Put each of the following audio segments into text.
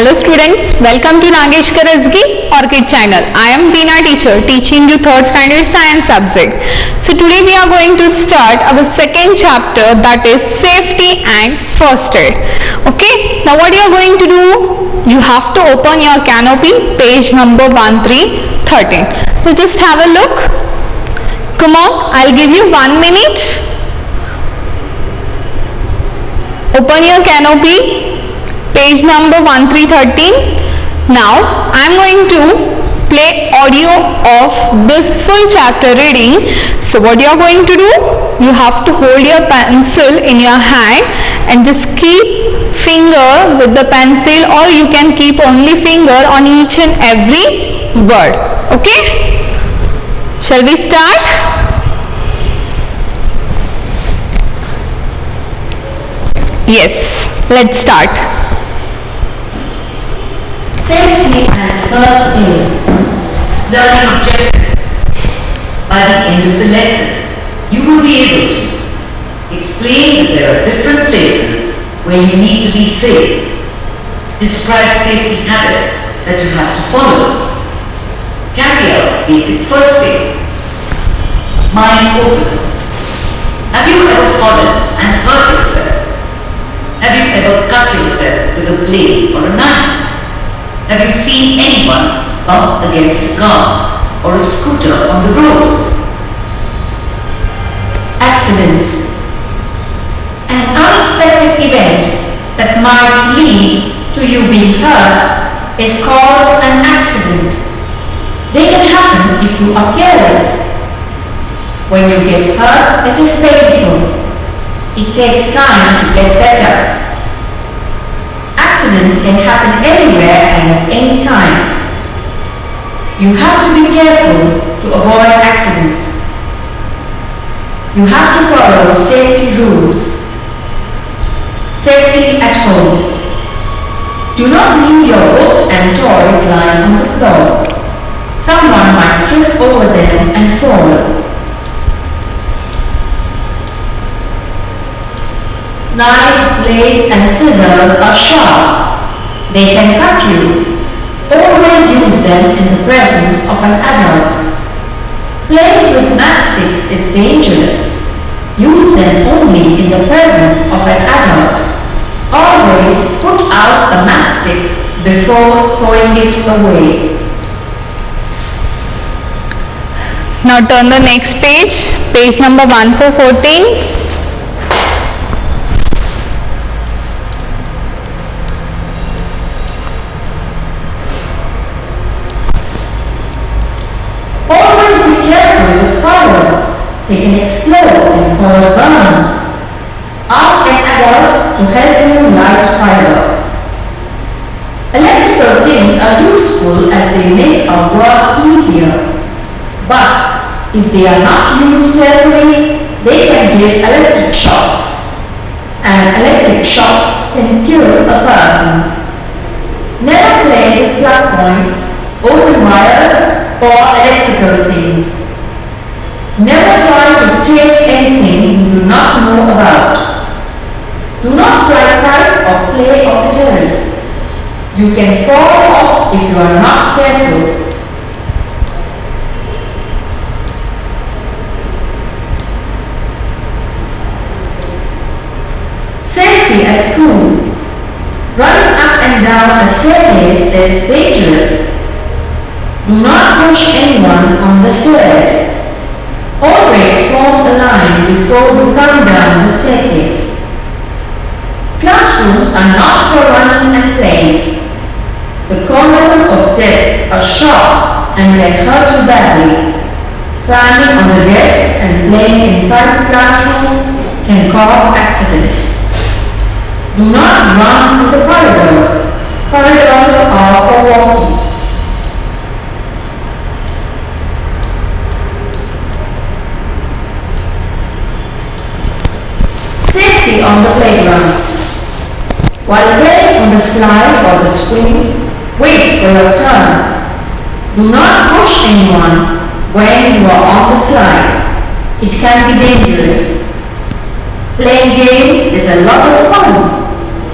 Hello students, welcome to Nagesh Karazgi Orchid channel. I am Veena teacher teaching you 3rd standard science subject. So today we are going to start our second chapter, that is safety and first aid. Okay, now what you are going to do? You have to open your canopy, page number 1313. So just have a look. Come on, I'll give you 1 minute. Open your canopy, page number 1313. Now I am going to play audio of this full chapter reading. So what you are going to do? You have to hold your pencil in your hand and just keep finger with the pencil, or you can keep only finger on each and every word. Okay? Shall we start? Yes, let's start. Safety and first aid. Learning objectives. By the end of the lesson, you will be able to explain that there are different places where you need to be safe, describe safety habits that you have to follow, carry out basic first aid, mind open. Have you ever fallen and hurt yourself? Have you ever cut yourself with a blade or a knife? Have you seen anyone bump against a car or a scooter on the road? Accidents. An unexpected event that might lead to you being hurt is called an accident. They can happen if you are careless. When you get hurt, it is painful. It takes time to get better. Accidents can happen anywhere and at any time. You have to be careful to avoid accidents. You have to follow safety rules. Safety at home. Do not leave your books and toys lying on the floor. Someone might trip over them and fall. Knives, blades and scissors are sharp. They can cut you. Always use them in the presence of an adult. Playing with matchsticks is dangerous. Use them only in the presence of an adult. Always put out a matchstick before throwing it away. Now turn the next page, page number 1414. They can explode and cause burns. Ask an adult to help you light fireworks. Electrical things are useful as they make our work easier. But if they are not used carefully, they can give electric shocks. An electric shock can kill a person. Never play with plug points, open wires, or electrical things. Never try to taste anything you do not know about. Do not fly kites or play on the terrace. You can fall off if you are not careful. Safety at school. Running up and down a staircase is dangerous. Do not push anyone on the stairs. Always form a line before you come down the staircase. Classrooms are not for running and playing. The corners of desks are sharp and can hurt you badly. Climbing on the desks and playing inside the classroom can cause accidents. Do not run through the corridors. Corridors are for walking. On the playground. While playing on the slide or the swing, wait for your turn. Do not push anyone when you are on the slide. It can be dangerous. Playing games is a lot of fun,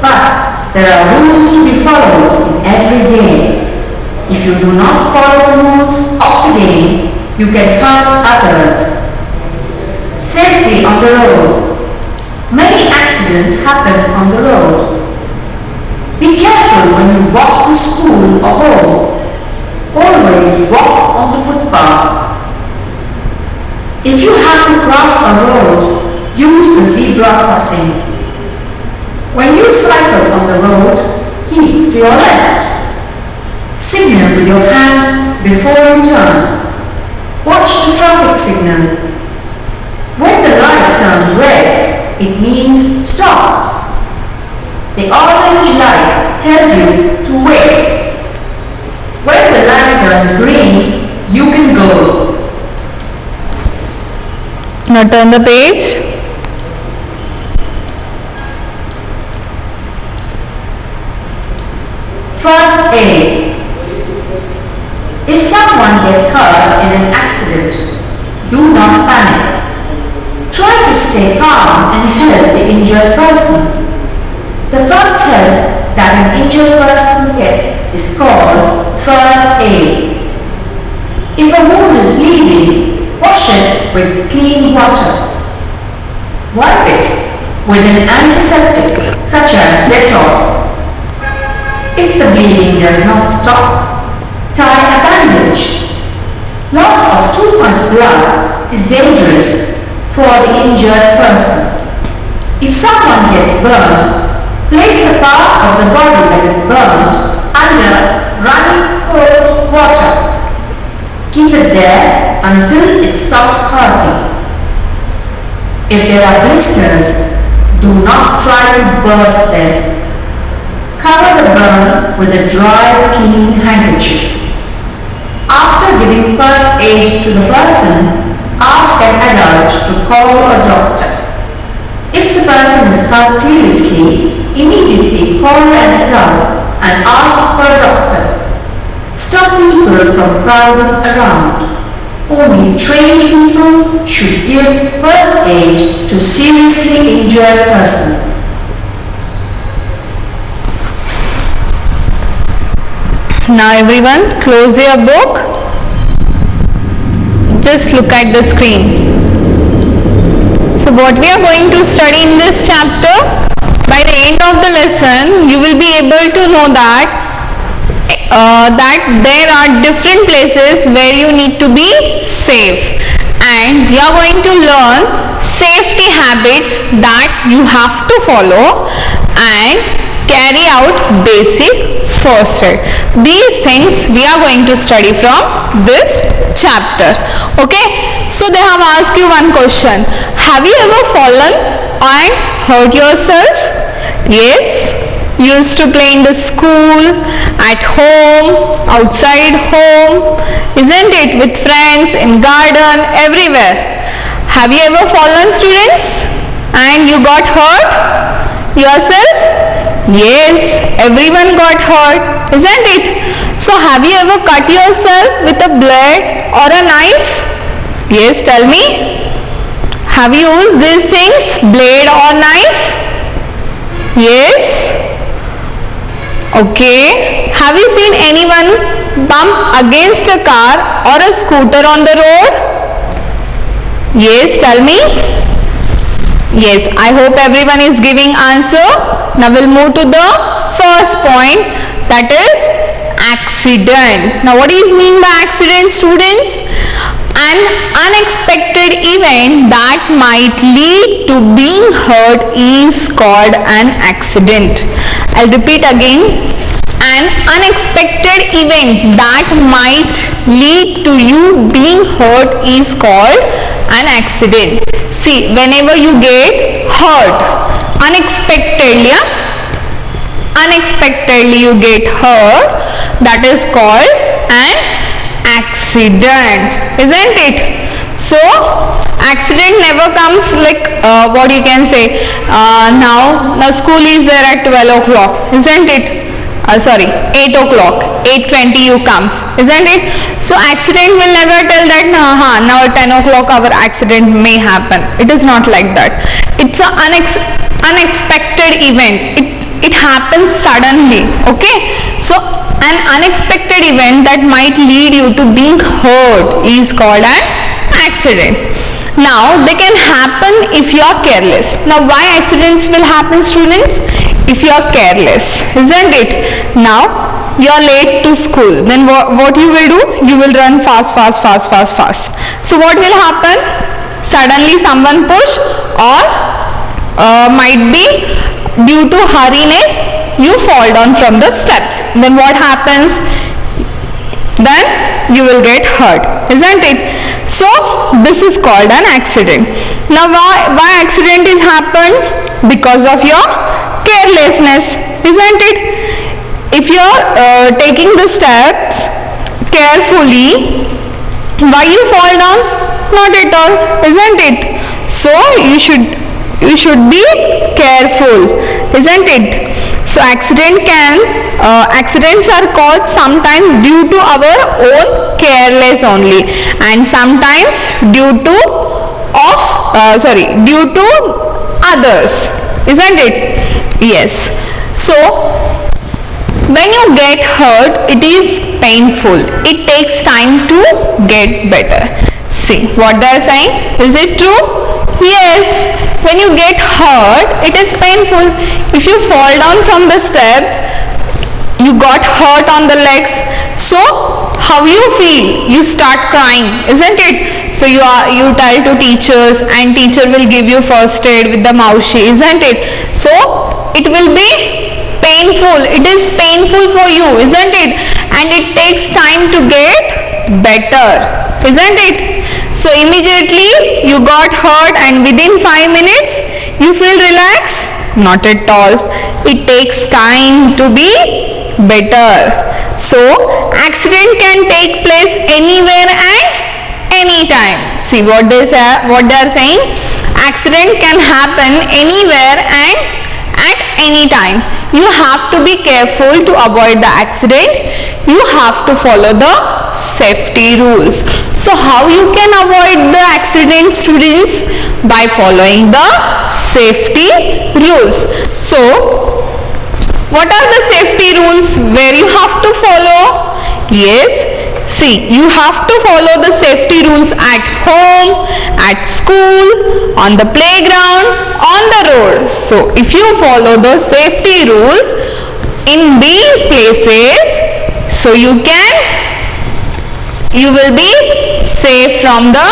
but There are rules to be followed in every game. If you do not follow the rules of the game, you can hurt others. Safety on the road. Many accidents happen on the road. Be careful when you walk to school or home. Always walk on the footpath. If you have to cross a road, use the zebra crossing. When you cycle on the road, keep to your left. Signal with your hand before you turn. Watch the traffic signal. When the light turns red, it means stop. The orange light tells you to wait. When the light turns green, you can go. Now turn the page. First aid. If someone gets hurt in an accident, do not panic. Try to stay calm and help the injured person. The first help that an injured person gets is called first aid. If a wound is bleeding, wash it with clean water. Wipe it with an antiseptic such as Dettol. If the bleeding does not stop, tie a bandage. Loss of too much blood is dangerous for the injured person. If someone gets burned, place the part of the body that is burned under running cold water. Keep it there until it stops hurting. If there are blisters, do not try to burst them. Cover the burn with a dry, clean handkerchief. After giving first aid to the person, ask an adult to call a doctor. If the person is hurt seriously, immediately call an adult and ask for a doctor. Stop people from crowding around. Only trained people should give first aid to seriously injured persons. Now everyone, close your book. Just look at the screen. So what we are going to study in this chapter, by the end of the lesson, you will be able to know that there are different places where you need to be safe, and you are going to learn safety habits that you have to follow and carry out basic first aid. These things we are going to study from this chapter. Okay, so they have asked you one question: have you ever fallen and hurt yourself? Yes, you used to play in the school, at home, outside home, isn't it? With friends, in garden, everywhere. Have you ever fallen, students, and you got hurt yourself? Yes, everyone got hurt, isn't it? So have you ever cut yourself with a blade or a knife? Yes, tell me. Have you used these things, blade or knife? Yes. Okay. Have you seen anyone bump against a car or a scooter on the road? Yes, tell me. Yes, I hope everyone is giving answer. Now we'll move to the first point, that is accident. Now what is mean by accident, students? An unexpected event that might lead to being hurt is called an accident. I'll repeat again. An unexpected event that might lead to you being hurt is called an accident. See, whenever you get hurt unexpectedly, you get hurt, that is called an accident, isn't it? So accident never comes like what you can say, now school is there at 12 o'clock, isn't it? 8 o'clock, 8:20 you comes, isn't it? So accident will never tell that now at 10 o'clock our accident may happen. It is not like that. It's an unexpected event. it happens suddenly. Okay, so an unexpected event that might lead you to being hurt is called an accident. Now they can happen if you are careless. Now why accidents will happen, students? If you are careless, isn't it? Now you are late to school, then what you will do? You will run fast. So what will happen? Suddenly someone push, or might be due to hurriness you fall down from the steps. Then what happens? Then you will get hurt, isn't it? So this is called an accident. Now why accident is happened? Because of your carelessness, isn't it? If you are taking the steps carefully, why you fall down? Not at all, isn't it? So you should be careful, isn't it? So accidents are caused sometimes due to our own careless only, and sometimes due to others, isn't it? Yes. So when you get hurt, it is painful. It takes time to get better. See what they are saying? Is it true? Yes. When you get hurt, it is painful. If you fall down from the steps, you got hurt on the legs. So how you feel? You start crying, isn't it? So you tell to teachers, and teacher will give you first aid with the moushi, isn't it? So it will be painful. It is painful for you, isn't it? And it takes time to get better, isn't it? So immediately you got hurt, and within 5 minutes you feel relaxed? Not at all. It takes time to be better. So accident can take place anywhere and anytime. See what they are saying? Accident can happen anywhere and at any time. You have to be careful to avoid the accident. You have to follow the safety rules. So how you can avoid the accident, students? By following the safety rules. So what are the safety rules where you have to follow? Yes, see, you have to follow the safety rules at home, at school, on the playground, on the road. So if you follow the safety rules in these places, so you will be safe from the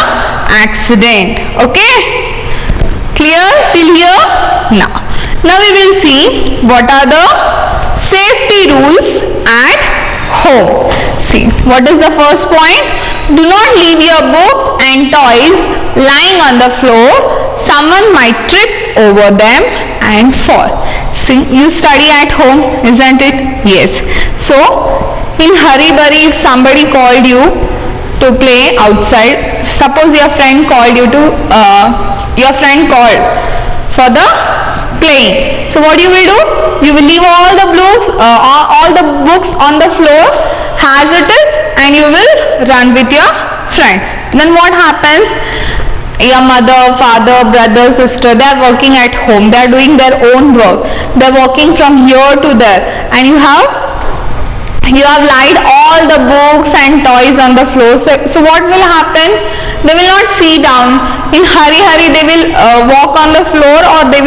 accident. Okay, clear till here? Now we will see what are the safety rules at home. See, what is the first point? Do not leave your books and toys lying on the floor. Someone might trip over them and fall. See, you study at home, isn't it? Yes. So in hurry-burry, if somebody called you to play outside, suppose your friend called for the playing. So what you will do? You will leave all the books on the floor as it is, and you will run with your friends. Then what happens? Your mother, father, brother, sister, they are working at home. They are doing their own work. They are walking from here to there, and you have lied all the books and toys on the floor. So what will happen? They will not sit down. In hurry they will walk on the floor, or they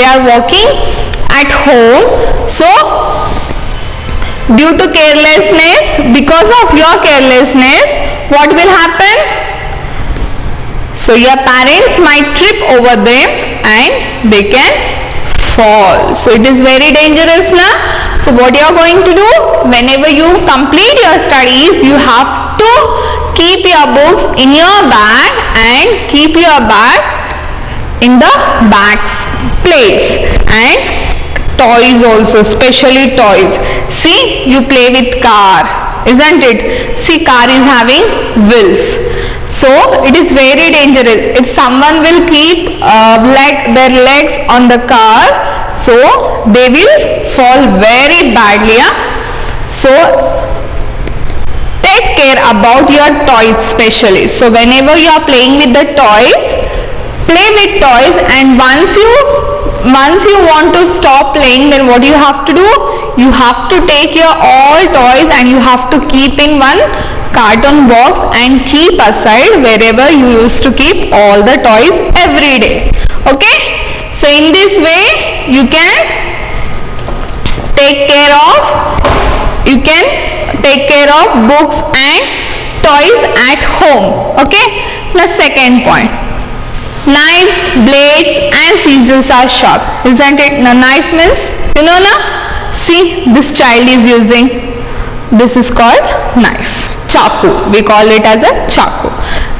are walking at home. So due to carelessness, because of your carelessness, what will happen? So your parents might trip over them and they can fall. So it is very dangerous now. So what you are going to do? Whenever you complete your studies, you have to keep your books in your bag and keep your bag in the bag's place. And toys also, especially toys. See, you play with car, isn't it? See, car is having wheels. So it is very dangerous. If someone will keep their legs on the car, so they will fall very badly. So take care about your toys especially. So whenever you are playing with the toys, play with toys, and once you once you want to stop playing, then what you have to do? You have to take your all toys and you have to keep in one carton box and keep aside wherever you used to keep all the toys every day. Okay? So in this way you can take care of books and toys at home. Okay? The second point. Knives, blades and scissors are sharp. Isn't it? Now knife means, you know na? See, this child is using, this is called knife. Chaku. We call it as a chaku.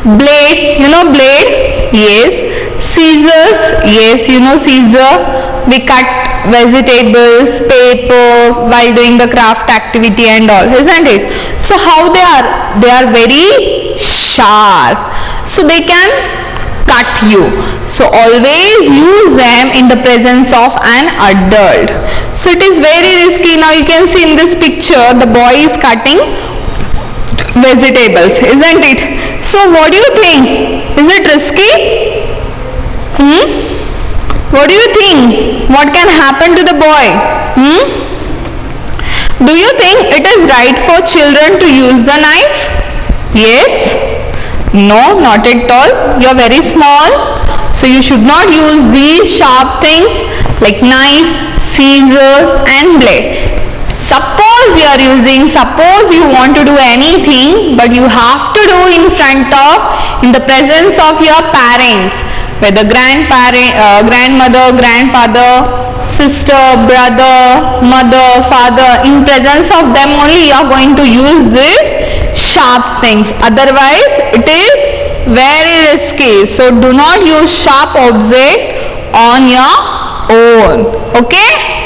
Blade, you know blade? Yes. Scissors, yes, you know scissor. We cut vegetables, paper while doing the craft activity and all, isn't it? So how they are? They are very sharp. So they can cut you. So always use them in the presence of an adult. So it is very risky. Now you can see in this picture the boy is cutting vegetables, isn't it? So what do you think? Is it risky? What do you think? What can happen to the boy? Do you think it is right for children to use the knife? Yes? No, not at all. You are very small. So you should not use these sharp things like knife, scissors and blade. Suppose you want to do anything, but you have to do in the presence of your parents, whether grandmother, grandfather, sister, brother, mother, father, in presence of them only you are going to use these sharp things. Otherwise it is very risky. So do not use sharp object on your own. Okay?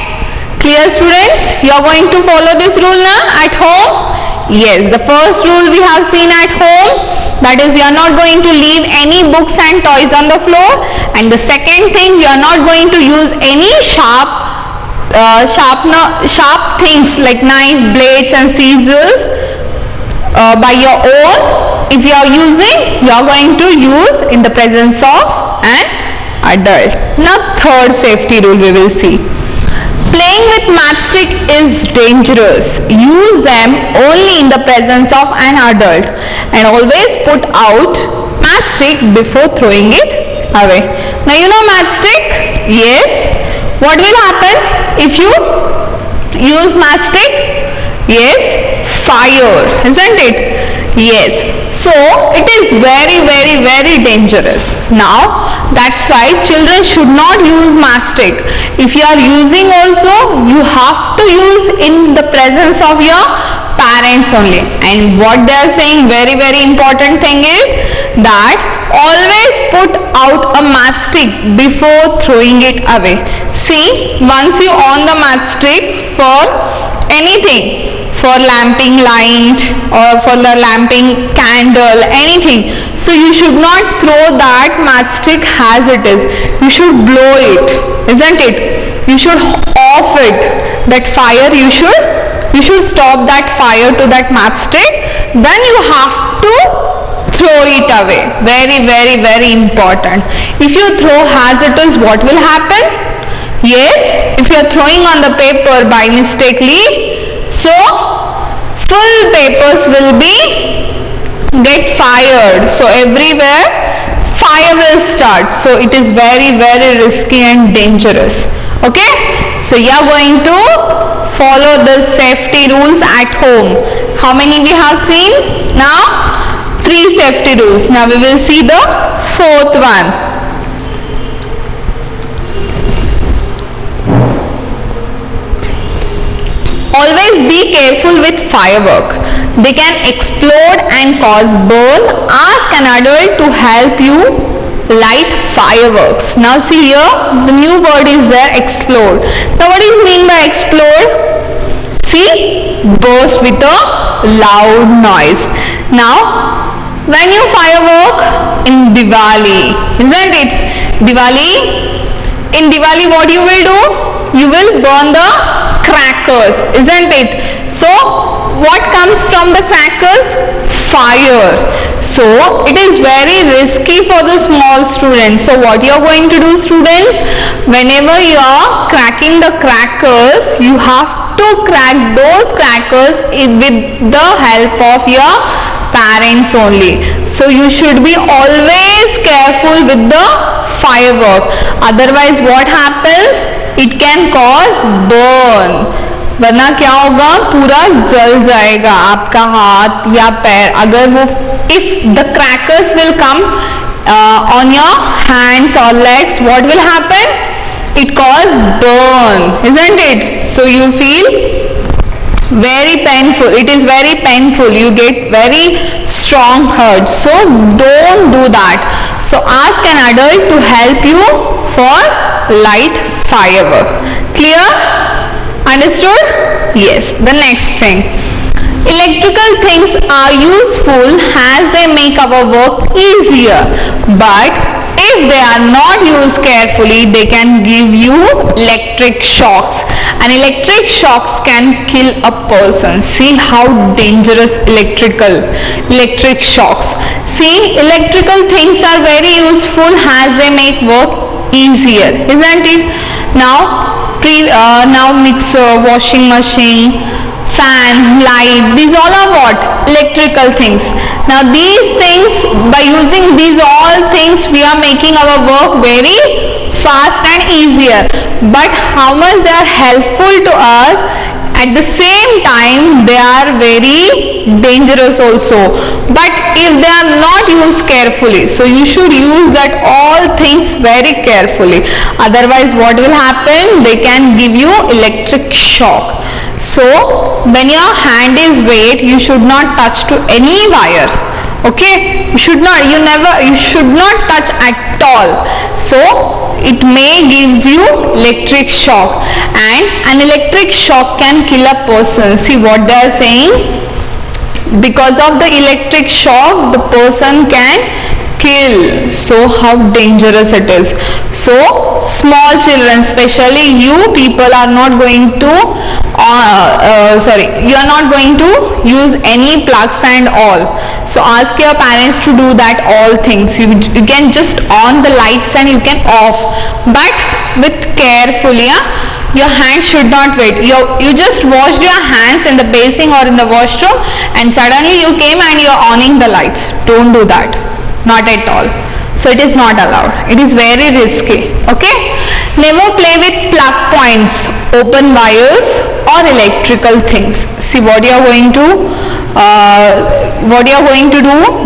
Clear students? You are going to follow this rule now at home? Yes, the first rule we have seen at home, that is you are not going to leave any books and toys on the floor, and the second thing, you are not going to use any sharp things like knife, blades and scissors by your own. If you are using, you are going to use in the presence of an adult. Now third safety rule we will see. Playing with matchstick is dangerous. Use them only in the presence of an adult and always put out matchstick before throwing it away. Now you know matchstick? Yes. What will happen if you use matchstick? Yes. Fire, isn't it? Yes. So it is very, very, very dangerous. Now that's why children should not use matchstick. If you are using also, you have to use in the presence of your parents only. And what they are saying, very, very important thing is that always put out a matchstick before throwing it away. See, once you on the matchstick for anything, for lamping light or for the lamping candle, anything, so you should not throw that matchstick as it is. You should blow it, isn't it? You should off it, that fire. You should stop that fire to that matchstick. Then you have to throw it away. Very, very, very important. If you throw as it is, what will happen? Yes, if you are throwing on the paper by mistakenly, so full papers will get fired. So everywhere fire will start. So it is very, very risky and dangerous. Okay? So you are going to follow the safety rules at home. How many we have seen? Now 3 safety rules. Now we will see the 4th one. Always be careful with firework. They can explode and cause burn. Ask an adult to help you light fireworks. Now see here, the new word is there, explode. Now what is mean by explode? See, burst with a loud noise. Now, when you firework in Diwali, isn't it? In Diwali what you will do? You will burn the crackers. crackers, isn't it? So what comes from the crackers? Fire. So it is very risky for the small students. So what you are going to do, students? Whenever you are cracking the crackers, you have to crack those crackers with the help of your parents only. So you should be always careful with the firework. Otherwise what happens? It can cause burn. वरना क्या होगा, पूरा जल जाएगा आपका हाथ या पैर. अगर वो if the crackers will come on your hands or legs, what will happen? It cause burn, isn't it? So you feel very painful. It is very painful. You get very strong hurt. So don't do that. So ask an adult to help you for light firework. Clear? Understood? Yes. The next thing. Electrical things are useful as they make our work easier, but if they are not used carefully, they can give you electric shocks, and electric shocks can kill a person. See how dangerous electric shocks. See, electrical things are very useful as they make work easier, isn't it? Now mixer, washing machine, fan, light, these all are what? Electrical things. Now these things, by using these all things, we are making our work very fast and easier. But how much they are helpful to us, at the same time they are very dangerous also. But if they are not used carefully, so you should use that all things very carefully. Otherwise what will happen? They can give you electric shock. So when your hand is wet, you should not touch to any wire. Okay, you should not touch at all. So it may gives you electric shock, and an electric shock can kill a person. See what they are saying? Because of the electric shock, the person can kill. So how dangerous it is. So small children, especially you people, are not going to you are not going to use any plugs and all. So ask your parents to do that all things. You can just on the lights and you can off, but with carefully. Your hand should not wet. You just washed your hands in the basin or in the washroom, and suddenly you came and you are oning the lights. Don't do that. Not at all. So it is not allowed. It is very risky. Okay? Never play with plug points, open wires or electrical things. See what you are going to do.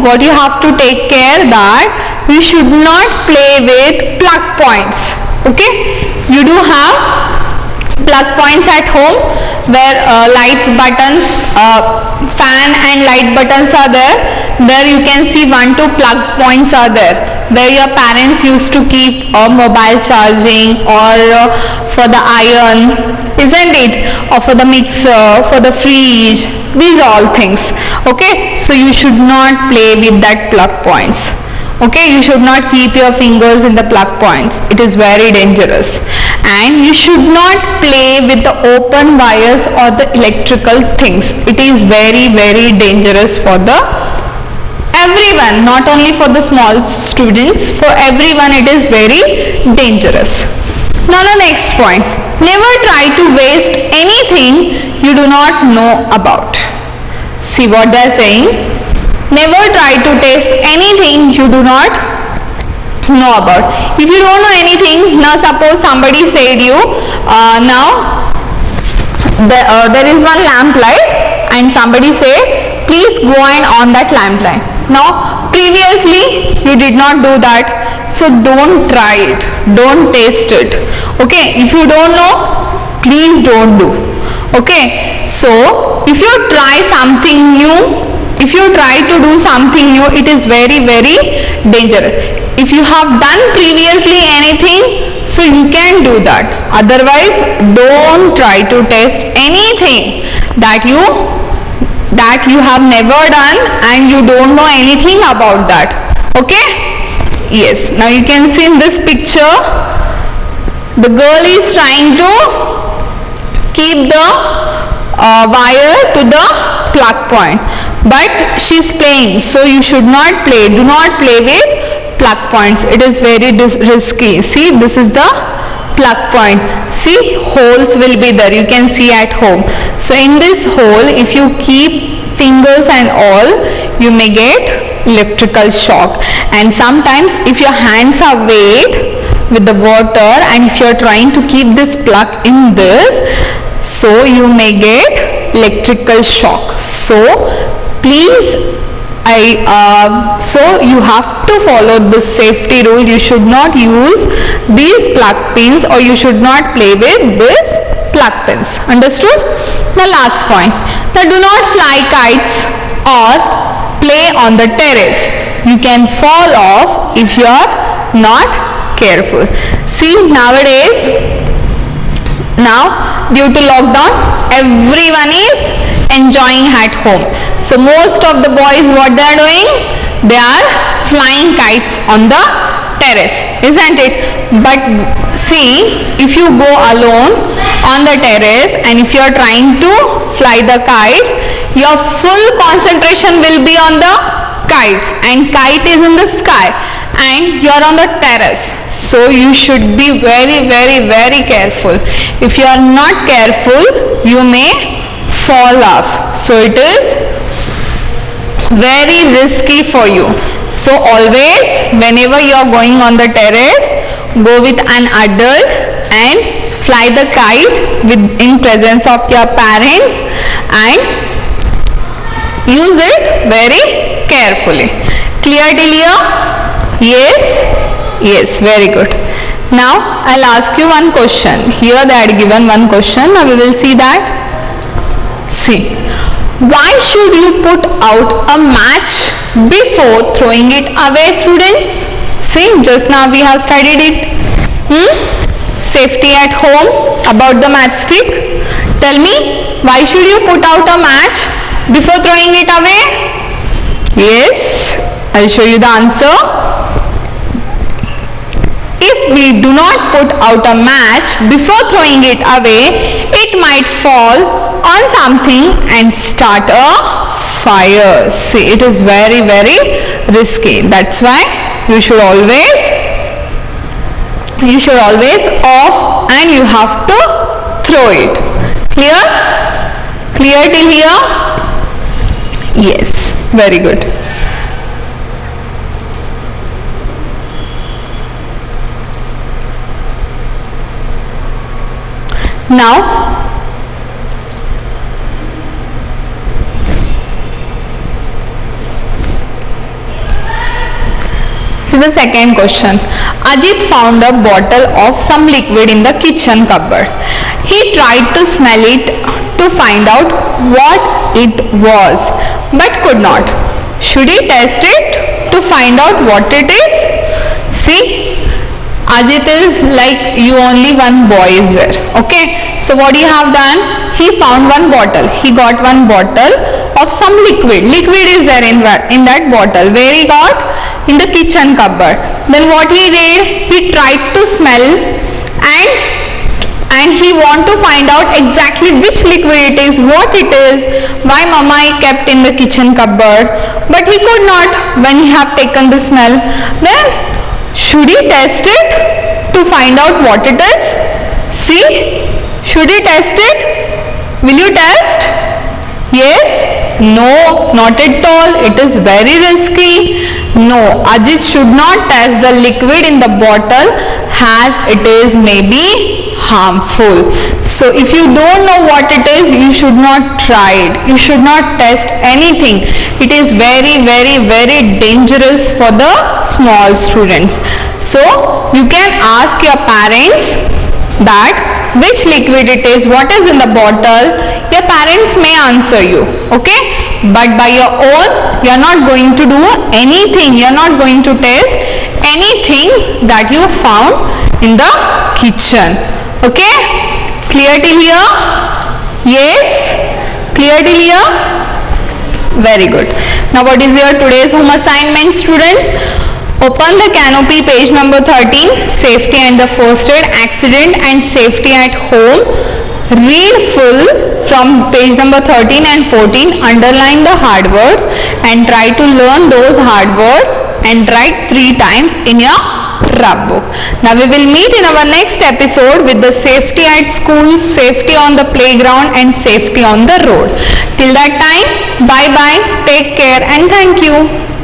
What you have to take care that we should not play with plug points. Okay? You do have plug points at home where lights buttons, fan and light buttons are there. There you can see 1-2 plug points are there, where your parents used to keep mobile charging, or for the iron, isn't it, or for the mixer, for the fridge, these all things. Okay, so you should not play with that plug points. Okay, you should not keep your fingers in the plug points. It is very dangerous. And you should not play with the open wires or the electrical things. It is very, very dangerous for everyone, not only for the small students, for everyone it is very dangerous. Now the next point. Never try to waste anything you do not know about. See what they are saying? Never try to taste anything you do not know about. If you don't know anything, now suppose somebody said you, there is one lamp light, and somebody say, please go and on that lamp light. Now previously you did not do that, so don't try it, don't taste it. Okay, if you don't know, please don't do. Okay, so if you try something new, if you try to do something new, it is very, very dangerous. If you have done previously anything, so you can do that. Otherwise, don't try to test anything that you have never done and you don't know anything about that. Okay? Yes. Now you can see in this picture, the girl is trying to keep keep the wire to the plug point, but she's playing, so you should not play. Do not play with plug points. It is very risky. See, this is the plug point. See, holes will be there. You can see at home. So in this hole, if you keep fingers and all, you may get electrical shock. And sometimes if your hands are wet with the water and if you are trying to keep this plug in this, so you may get electrical shock. So please, so you have to follow this safety rule. You should not use these plug pins, or you should not play with these plug pins. Understood? The last point. Now do not fly kites or play on the terrace. You can fall off if you are not careful. See, nowadays, now due to lockdown, everyone is enjoying at home. So most of the boys, what they are doing? They are flying kites on the terrace, isn't it? But see, if you go alone on the terrace and if you are trying to fly the kite, your full concentration will be on the kite, and kite is in the sky and you are on the terrace. So you should be very, very, very careful. If you are not careful, you may fall off. So it is very risky for you. So always, whenever you are going on the terrace, go with an adult and fly the kite in presence of your parents and use it very carefully. Clear till here? Yes? Yes, very good. Now I'll ask you one question. Here they had given one question. Now we will see that. See, why should you put out a match before throwing it away, students? See, just now we have studied it. Safety at home, about the matchstick. Tell me, why should you put out a match before throwing it away? Yes, I'll show you the answer. If we do not put out a match before throwing it away, it might fall on something and start a fire. See, it is very, very risky. That's why you should always off and you have to throw it. Clear? Clear till here? Yes, very good. Now, see the second question. Ajit found a bottle of some liquid in the kitchen cupboard. He tried to smell it to find out what it was, but could not. Should he test it to find out what it is? See, Ajit is like you, only one boy is there. Okay, so what he have done? He found one bottle. He got one bottle of some liquid. Liquid is there in that bottle. Where he got? In the kitchen cupboard. Then what he did? He tried to smell and he want to find out exactly which liquid it is, what it is, why mama kept in the kitchen cupboard. But he could not when he have taken the smell. Then should he test it to find out what it is? See, should he test it? Will you test? Yes? No, not at all. It is very risky. No, Ajit should not test the liquid in the bottle as it is maybe harmful. So if you don't know what it is, you should not try it. You should not test anything. It is very, very, very dangerous for the small students. So you can ask your parents that which liquid it is, what is in the bottle. Your parents may answer you, okay? But by your own, you are not going to do anything. You are not going to test anything that you found in the kitchen. Okay? Clear till here? Yes? Clear till here? Very good. Now what is your today's home assignment, students? Open the canopy, page number 13, safety and the first aid, accident and safety at home. Read full from page number 13 and 14, underline the hard words and try to learn those hard words and write 3 times in your rub book. Now we will meet in our next episode with the safety at school, safety on the playground and safety on the road. Till that time, bye bye, take care and thank you.